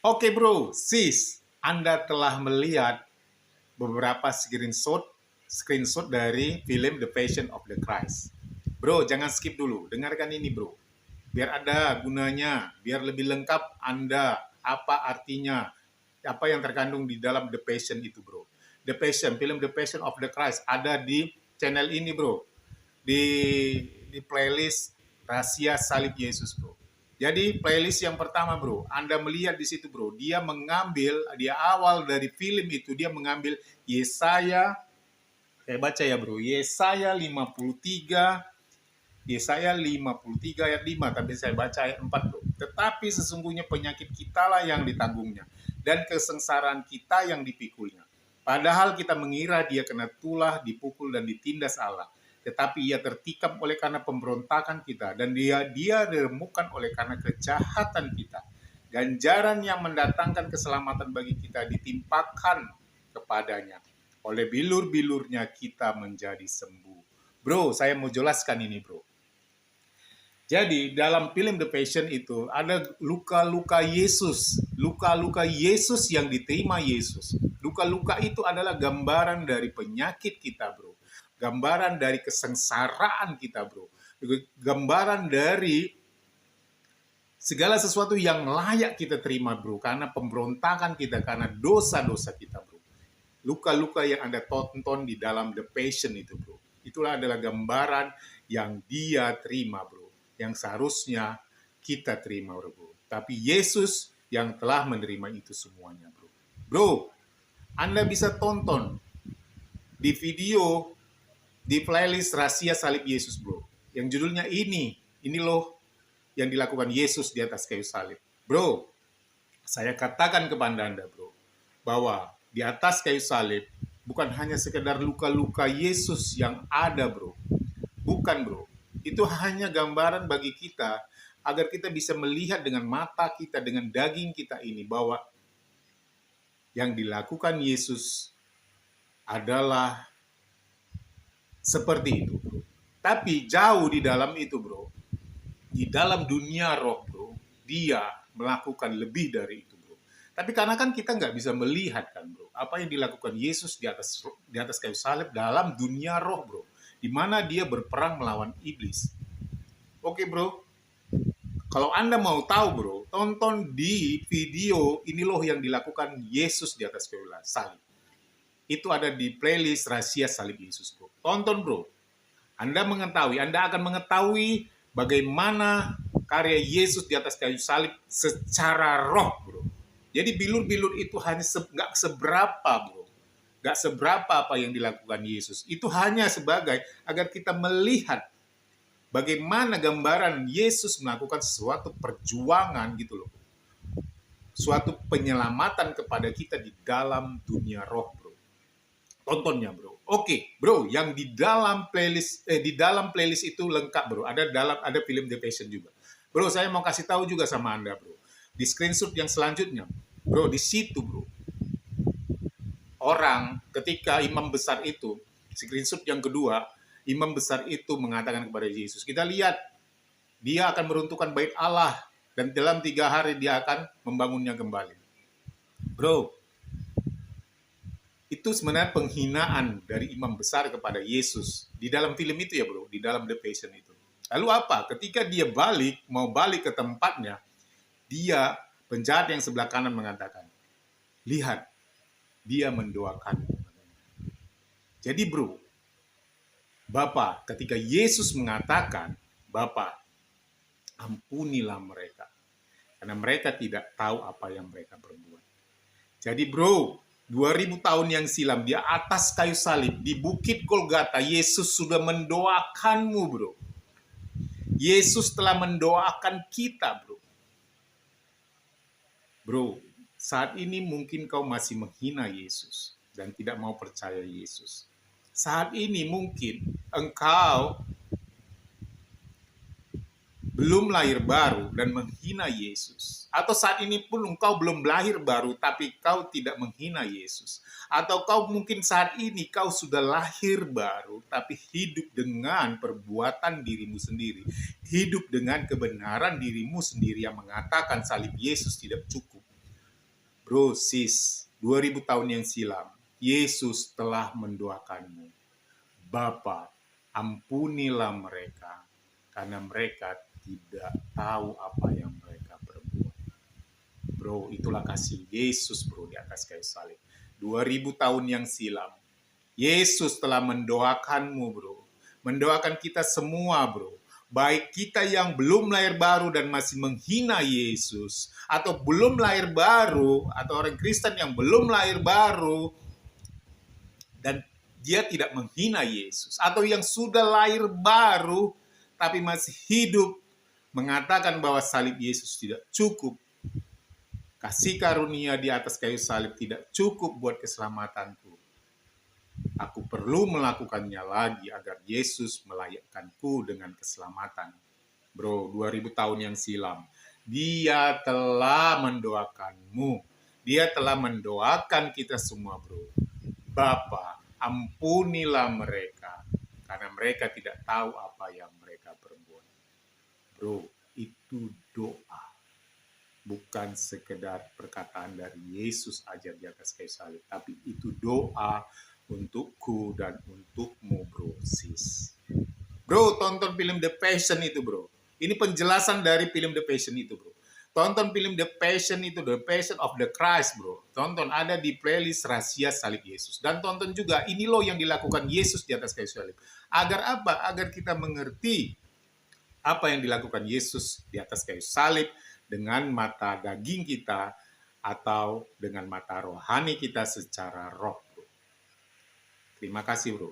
Oke bro, sis, Anda telah melihat beberapa screenshot dari film The Passion of the Christ. Bro, jangan skip dulu, dengarkan ini bro. Biar ada gunanya, biar lebih lengkap Anda, apa artinya, apa yang terkandung di dalam The Passion itu bro. The Passion, film The Passion of the Christ ada di channel ini bro. Di playlist Rahasia Salib Yesus bro. Jadi playlist yang pertama bro, Anda melihat di situ bro, dia mengambil, di awal dari film itu dia mengambil Yesaya, saya baca ya bro, Yesaya 53 ayat 5, tapi saya baca ayat 4 bro. Tetapi sesungguhnya penyakit kitalah yang ditanggungnya, dan kesengsaraan kita yang dipikulnya. Padahal kita mengira dia kena tulah, dipukul dan ditindas Allah. Tetapi ia tertikam oleh karena pemberontakan kita, dan dia diremukkan oleh karena kejahatan kita. Ganjaran yang mendatangkan keselamatan bagi kita ditimpakan kepadanya. Oleh bilur-bilurnya kita menjadi sembuh. Bro, saya mau jelaskan ini bro. Jadi dalam film The Passion itu ada luka-luka Yesus. Luka-luka Yesus yang diterima Yesus. Luka-luka itu adalah gambaran dari penyakit kita bro. Gambaran dari kesengsaraan kita bro. Gambaran dari segala sesuatu yang layak kita terima bro. Karena pemberontakan kita, karena dosa-dosa kita bro. Luka-luka yang Anda tonton di dalam The Passion itu bro. Itulah adalah gambaran yang dia terima bro. Yang seharusnya kita terima bro. Tapi Yesus yang telah menerima itu semuanya bro. Bro, Anda bisa tonton di video di playlist Rahasia Salib Yesus bro. Yang judulnya ini loh yang dilakukan Yesus di atas kayu salib. Bro, saya katakan kepada Anda bro, bahwa di atas kayu salib bukan hanya sekedar luka-luka Yesus yang ada bro. Bukan bro. Itu hanya gambaran bagi kita agar kita bisa melihat dengan mata kita, dengan daging kita ini bahwa yang dilakukan Yesus adalah seperti itu bro. Tapi jauh di dalam itu bro, di dalam dunia roh bro, dia melakukan lebih dari itu bro. Tapi karena kan kita nggak bisa melihat kan bro, apa yang dilakukan Yesus di atas kayu salib dalam dunia roh bro, di mana dia berperang melawan iblis. Oke bro, kalau Anda mau tahu bro, tonton di video ini loh yang dilakukan Yesus di atas kayu salib. Itu ada di playlist Rahasia Salib Yesus bro. Tonton bro. Anda akan mengetahui bagaimana karya Yesus di atas kayu salib secara roh bro. Jadi bilur-bilur itu hanya nggak seberapa bro. Nggak seberapa apa yang dilakukan Yesus. Itu hanya sebagai agar kita melihat bagaimana gambaran Yesus melakukan suatu perjuangan gitu loh. Suatu penyelamatan kepada kita di dalam dunia roh bro. Tontonnya bro. Oke bro, yang di dalam playlist itu lengkap bro. Ada film The Passion juga. Bro, saya mau kasih tahu juga sama Anda bro. Di screenshot yang selanjutnya, bro, di situ bro. Orang ketika imam besar itu, screenshot yang kedua, imam besar itu mengatakan kepada Yesus, kita lihat dia akan meruntuhkan bait Allah dan dalam 3 hari dia akan membangunnya kembali. Bro, itu sebenarnya penghinaan dari imam besar kepada Yesus. Di dalam film itu ya bro, di dalam The Passion itu. Lalu apa? Ketika dia mau balik ke tempatnya, dia, penjahat yang sebelah kanan mengatakan, lihat, dia mendoakan. Jadi bro, Bapa, ketika Yesus mengatakan, Bapa, ampunilah mereka. Karena mereka tidak tahu apa yang mereka perbuat. Jadi bro, 2000 tahun yang silam di atas kayu salib di Bukit Golgata, Yesus sudah mendoakanmu bro. Yesus telah mendoakan kita bro. Bro, saat ini mungkin kau masih menghina Yesus dan tidak mau percaya Yesus. Saat ini mungkin engkau belum lahir baru dan menghina Yesus. Atau saat ini pun engkau belum lahir baru tapi kau tidak menghina Yesus. Atau kau mungkin saat ini kau sudah lahir baru tapi hidup dengan perbuatan dirimu sendiri. Hidup dengan kebenaran dirimu sendiri yang mengatakan salib Yesus tidak cukup. Bro, sis, 2000 tahun yang silam, Yesus telah mendoakanmu. Bapa, ampunilah mereka, karena mereka tidak tahu apa yang mereka perbuat. Bro, itulah kasih Yesus, bro, di atas kayu salib. 2000 tahun yang silam, Yesus telah mendoakanmu, bro. Mendoakan kita semua, bro. Baik kita yang belum lahir baru dan masih menghina Yesus, atau belum lahir baru, atau orang Kristen yang belum lahir baru, dan dia tidak menghina Yesus, atau yang sudah lahir baru, tapi masih hidup, mengatakan bahwa salib Yesus tidak cukup. Kasih karunia di atas kayu salib tidak cukup buat keselamatanku. Aku perlu melakukannya lagi agar Yesus melayakkanku dengan keselamatan. Bro, 2000 tahun yang silam, dia telah mendoakanmu. Dia telah mendoakan kita semua, bro. Bapa, ampunilah mereka, karena mereka tidak tahu apa yang mereka perbuat. Bro, itu doa. Bukan sekedar perkataan dari Yesus aja di atas kayu salib, tapi itu doa untukku dan untukmu, bro, sis. Bro, tonton film The Passion itu, bro. Ini penjelasan dari film The Passion itu, bro. Tonton film The Passion itu, The Passion of the Christ, bro. Tonton, ada di playlist Rahasia Salib Yesus. Dan tonton juga, ini loh yang dilakukan Yesus di atas kayu salib. Agar apa? Agar kita mengerti apa yang dilakukan Yesus di atas kayu salib dengan mata daging kita atau dengan mata rohani kita secara roh. Terima kasih, bro.